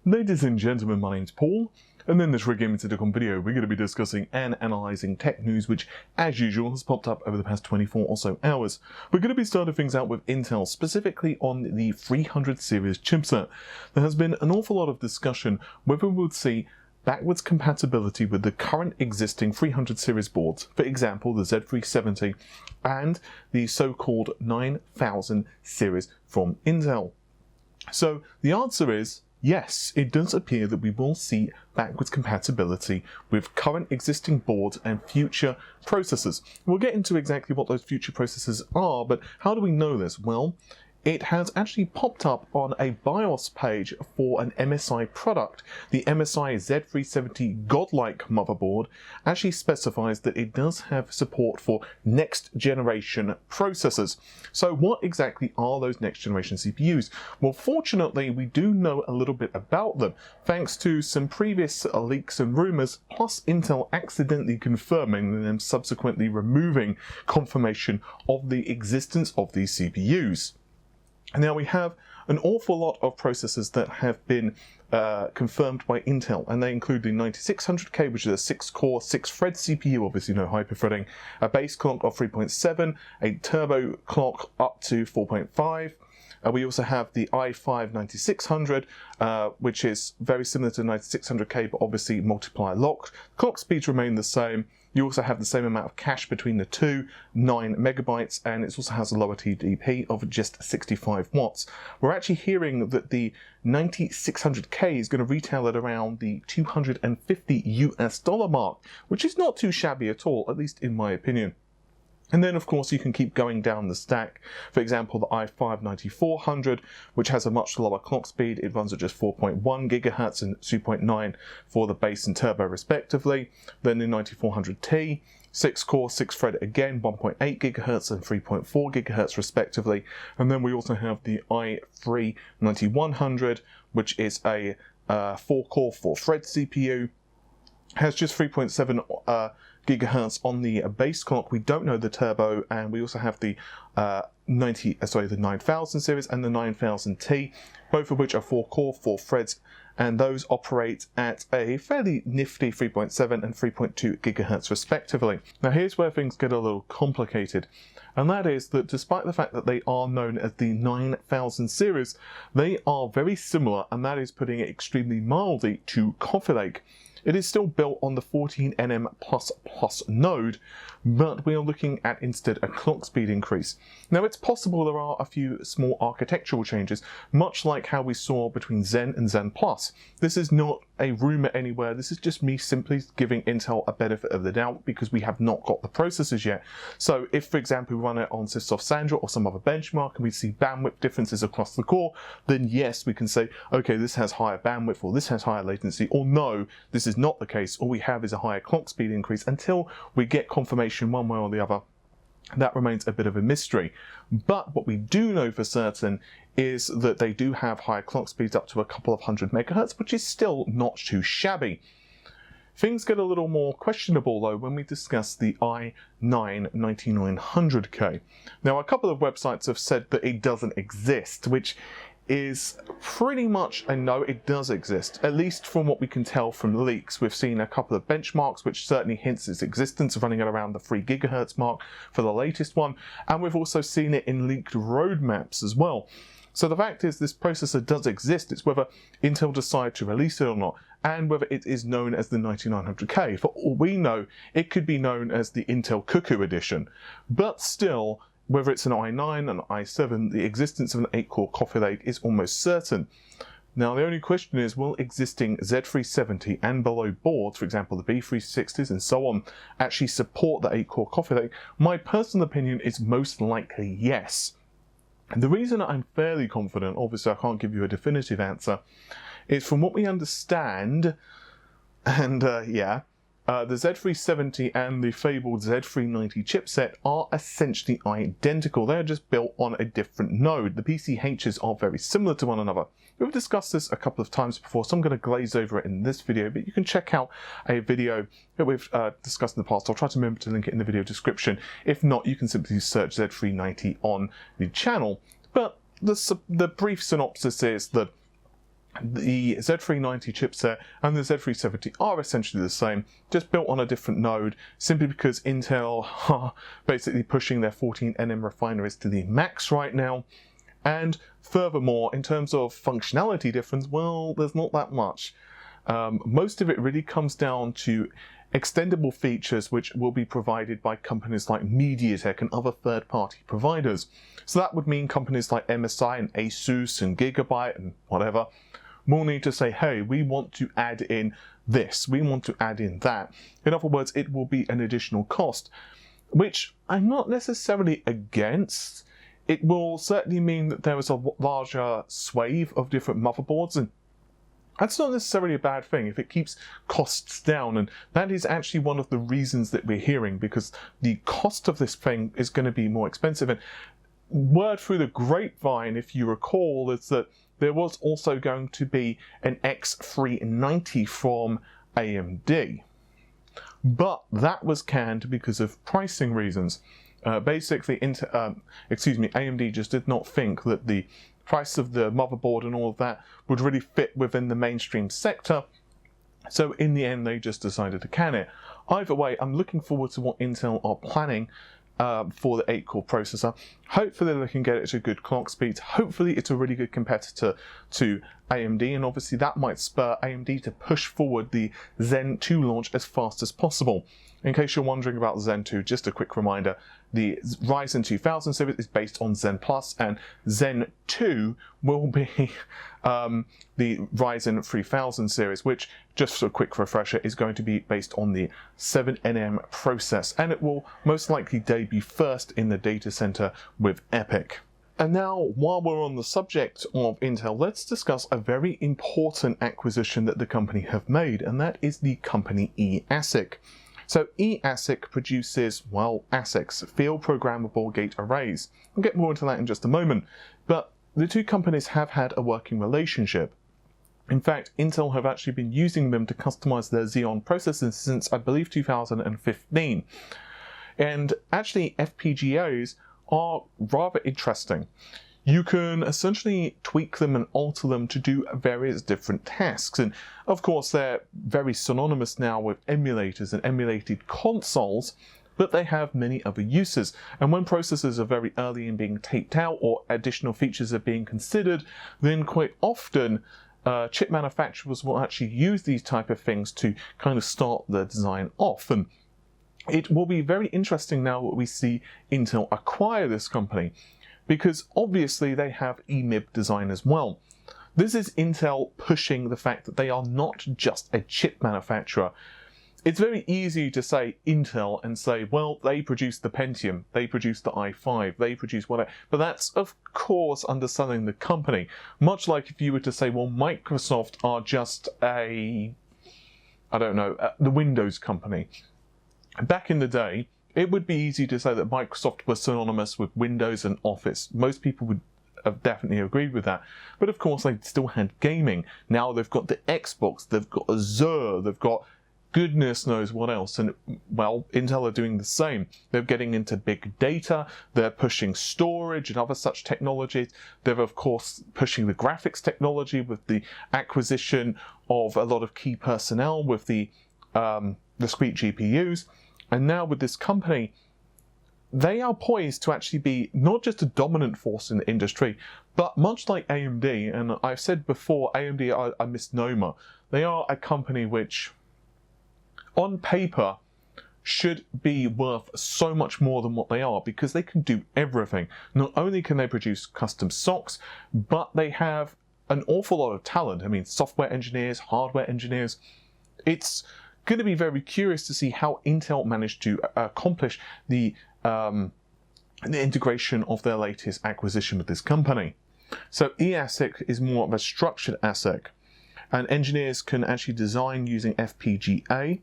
Ladies and gentlemen, my name's Paul, and in this Gaming Intercom video we're going to be discussing and analysing tech news which, as usual, has popped up over the past 24 or so hours. We're going to be starting things out with Intel, specifically on the 300 series chipset. There has been an awful lot of discussion whether we would see backwards compatibility with the current existing 300 series boards, for example the Z370 and the so-called 9000 series from Intel. So the answer is yes, it does appear that we will see backwards compatibility with current existing boards and future processors. We'll get into exactly what those future processors are, but how do we know this? Well, it has actually popped up on a BIOS page for an MSI product. The MSI Z370 Godlike motherboard actually specifies that it does have support for next generation processors. So what exactly are those next generation CPUs? Well, fortunately, we do know a little bit about them, thanks to some previous leaks and rumors, plus Intel accidentally confirming and then subsequently removing confirmation of the existence of these CPUs. Now we have an awful lot of processors that have been confirmed by Intel, and they include the 9600K, which is a 6-core, 6-thread CPU, obviously no hyperthreading, a base clock of 3.7, a turbo clock up to 4.5. We also have the i5 9600, which is very similar to 9600K, but obviously multiplier locked. Clock speeds remain the same. You also have the same amount of cache between the two, 9 megabytes, and it also has a lower TDP of just 65 watts. We're actually hearing that the 9600K is going to retail at around the $250 US mark, which is not too shabby at all, at least in my opinion. And then, of course, you can keep going down the stack. For example, the i5 9400, which has a much lower clock speed. It runs at just 4.1 gigahertz and 2.9 for the base and turbo, respectively. Then the 9400T, 6-core, 6-thread again, 1.8 gigahertz and 3.4 gigahertz, respectively. And then we also have the i3 9100, which is a 4-core, 4-thread CPU. Has just 3.7 gigahertz on the base clock. We don't know the turbo, and we also have the 9000 series and the 9000T, both of which are 4-core, 4 threads, and those operate at a fairly nifty 3.7 and 3.2 gigahertz respectively. Now here's where things get a little complicated, and that is that despite the fact that they are known as the 9000 series, they are very similar, and that is putting it extremely mildly, to Coffee Lake. It is still built on the 14nm++ node, but we are looking at instead a clock speed increase. Now it's possible there are a few small architectural changes, much like how we saw between Zen and Zen Plus. This is not a rumor anywhere, this is just me simply giving Intel a benefit of the doubt because we have not got the processors yet. So if, for example, we run it on SysOft Sandra or some other benchmark and we see bandwidth differences across the core, then yes, we can say, okay, this has higher bandwidth, or this has higher latency, or no, this is not the case. All we have is a higher clock speed increase until we get confirmation one way or the other. That remains a bit of a mystery. But what we do know for certain is that they do have higher clock speeds up to a couple of hundred megahertz, which is still not too shabby. Things get a little more questionable though when we discuss the i9 9900K. Now a couple of websites have said that it doesn't exist, which is pretty much a no, it does exist, at least from what we can tell from leaks. We've seen a couple of benchmarks which certainly hints its existence, running at around the 3 gigahertz mark for the latest one, and we've also seen it in leaked roadmaps as well. So the fact is this processor does exist, it's whether Intel decide to release it or not, and whether it is known as the 9900K. For all we know, it could be known as the Intel Cuckoo Edition, but still, whether it's an i9, an i7, the existence of an 8-core Coffee Lake is almost certain. Now the only question is, will existing Z370 and below boards, for example the B360s and so on, actually support the 8-core Coffee Lake? My personal opinion is most likely yes. And the reason I'm fairly confident, obviously I can't give you a definitive answer, is from what we understand, and the Z370 and the fabled Z390 chipset are essentially identical. They are just built on a different node. The PCHs are very similar to one another. We've discussed this a couple of times before, so I'm going to glaze over it in this video, but you can check out a video that we've discussed in the past. I'll try to remember to link it in the video description. If not, you can simply search Z390 on the channel. But the brief synopsis is that The Z390 chipset and the Z370 are essentially the same, just built on a different node, simply because Intel are basically pushing their 14nm refineries to the max right now. And furthermore, in terms of functionality difference, well, there's not that much. Most of it really comes down to extendable features which will be provided by companies like MediaTek and other third-party providers. So that would mean companies like MSI and ASUS and Gigabyte and whatever will need to say, hey, we want to add in this, we want to add in that. In other words, it will be an additional cost, which I'm not necessarily against. It will certainly mean that there is a larger swathe of different motherboards, and that's not necessarily a bad thing if it keeps costs down, and that is actually one of the reasons that we're hearing, because the cost of this thing is going to be more expensive. And word through the grapevine, if you recall, is that there was also going to be an X390 from AMD, but that was canned because of pricing reasons. Basically, AMD just did not think that the price of the motherboard and all of that would really fit within the mainstream sector. So in the end, they just decided to can it. Either way, I'm looking forward to what Intel are planning for the 8-core processor. Hopefully they can get it to good clock speeds. Hopefully it's a really good competitor to AMD, and obviously that might spur AMD to push forward the Zen 2 launch as fast as possible. In case you're wondering about Zen 2, just a quick reminder, the Ryzen 2000 series is based on Zen Plus, and Zen 2 will be the Ryzen 3000 series, which, just for a quick refresher, is going to be based on the 7nm process, and it will most likely debut first in the data center with EPYC. And now, while we're on the subject of Intel, let's discuss a very important acquisition that the company have made, and that is the company eASIC. So eASIC produces, well, ASICs, field programmable gate arrays. I'll get more into that in just a moment, but the two companies have had a working relationship. In fact, Intel have actually been using them to customize their Xeon processors since, I believe, 2015. And actually, FPGAs are rather interesting. You can essentially tweak them and alter them to do various different tasks. And of course, they're very synonymous now with emulators and emulated consoles, but they have many other uses. And when processors are very early in being taped out or additional features are being considered, then quite often chip manufacturers will actually use these type of things to kind of start the design off. And it will be very interesting now that we see Intel acquire this company, because obviously they have EMIB design as well. This is Intel pushing the fact that they are not just a chip manufacturer. It's very easy to say Intel and say, well, they produce the Pentium, they produce the i5, they produce whatever. But that's, of course, underselling the company. Much like if you were to say, well, Microsoft are just a, I don't know, the Windows company. Back in the day, it would be easy to say that Microsoft was synonymous with Windows and Office. Most people would have definitely agreed with that. But of course, they still had gaming. Now they've got the Xbox, they've got Azure, they've got goodness knows what else. And, well, Intel are doing the same. They're getting into big data, they're pushing storage and other such technologies. They're, of course, pushing the graphics technology with the acquisition of a lot of key personnel with the discrete GPUs. And now with this company, they are poised to actually be not just a dominant force in the industry, but much like AMD, and I've said before, AMD are a misnomer. They are a company which, on paper, should be worth so much more than what they are, because they can do everything. Not only can they produce custom SoCs, but they have an awful lot of talent. I mean, software engineers, hardware engineers. It's going to be very curious to see how Intel managed to accomplish the integration of their latest acquisition with this company. So eASIC is more of a structured ASIC, and engineers can actually design using FPGA.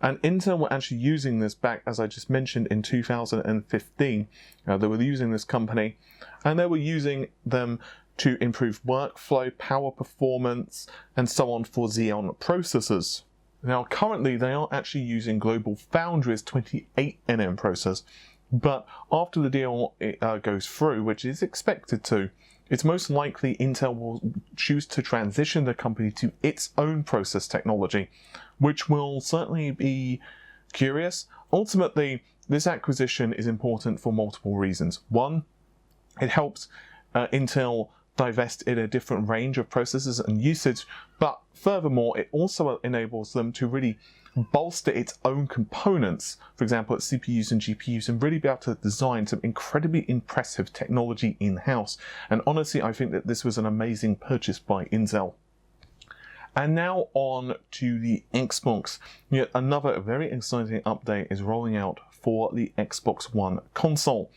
And Intel were actually using this back, as I just mentioned, in 2015. They were using this company, and they were using them to improve workflow, power performance, and so on for Xeon processors. Now, currently, they are actually using Global Foundries 28nm process, but after the deal goes through, which is expected to, it's most likely Intel will choose to transition the company to its own process technology, which will certainly be curious. Ultimately, this acquisition is important for multiple reasons. One, it helps Intel divest in a different range of processors and usage, but furthermore, it also enables them to really bolster its own components, for example, its CPUs and GPUs, and really be able to design some incredibly impressive technology in-house. And honestly, I think that this was an amazing purchase by Intel. And now on to the Xbox. Yet another very exciting update is rolling out for the Xbox One console.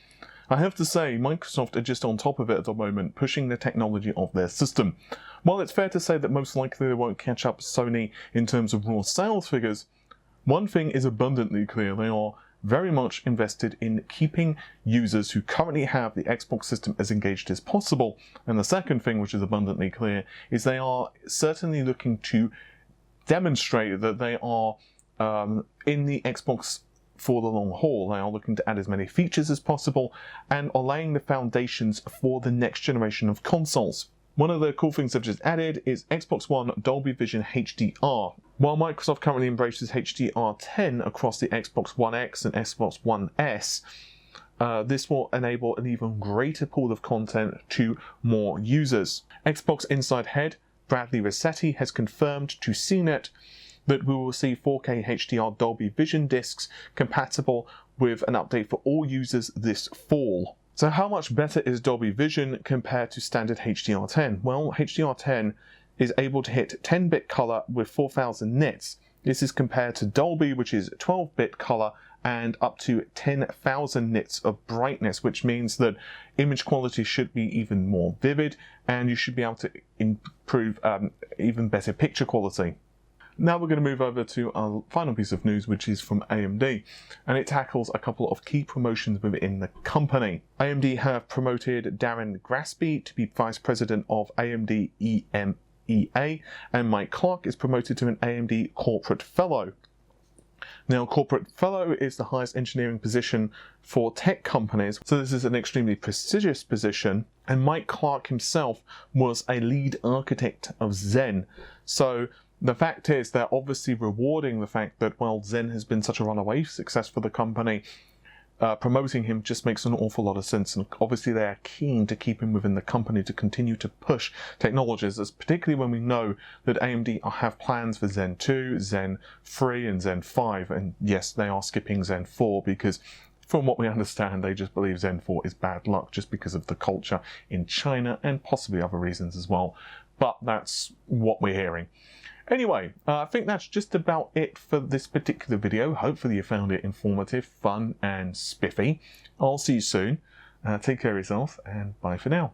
I have to say, Microsoft are just on top of it at the moment, pushing the technology of their system. While it's fair to say that most likely they won't catch up Sony in terms of raw sales figures, one thing is abundantly clear: they are very much invested in keeping users who currently have the Xbox system as engaged as possible. And the second thing, which is abundantly clear, is they are certainly looking to demonstrate that they are in the Xbox for the long haul. They are looking to add as many features as possible and are laying the foundations for the next generation of consoles. One of the cool things they've just added is Xbox One Dolby Vision HDR. While Microsoft currently embraces HDR10 across the Xbox One X and Xbox One S, this will enable an even greater pool of content to more users. Xbox Inside Head Bradley Rossetti has confirmed to CNET that we will see 4K HDR Dolby Vision discs compatible with an update for all users this fall. So how much better is Dolby Vision compared to standard HDR10? Well, HDR10 is able to hit 10-bit color with 4000 nits. This is compared to Dolby, which is 12-bit color and up to 10,000 nits of brightness, which means that image quality should be even more vivid and you should be able to improve even better picture quality. Now we're going to move over to our final piece of news, which is from AMD, and it tackles a couple of key promotions within the company. AMD have promoted Darren Grasby to be Vice President of AMD EMEA, and Mike Clark is promoted to an AMD Corporate Fellow. Now, Corporate Fellow is the highest engineering position for tech companies, so this is an extremely prestigious position, and Mike Clark himself was a lead architect of Zen. So the fact is they're obviously rewarding the fact that, well, Zen has been such a runaway success for the company. Promoting him just makes an awful lot of sense, and obviously they are keen to keep him within the company to continue to push technologies, as particularly when we know that AMD have plans for Zen 2, Zen 3 and Zen 5, and yes, they are skipping Zen 4 because from what we understand they just believe Zen 4 is bad luck just because of the culture in China and possibly other reasons as well, but that's what we're hearing. Anyway, I think that's just about it for this particular video. Hopefully you found it informative, fun and spiffy. I'll see you soon. Take care of yourself and bye for now.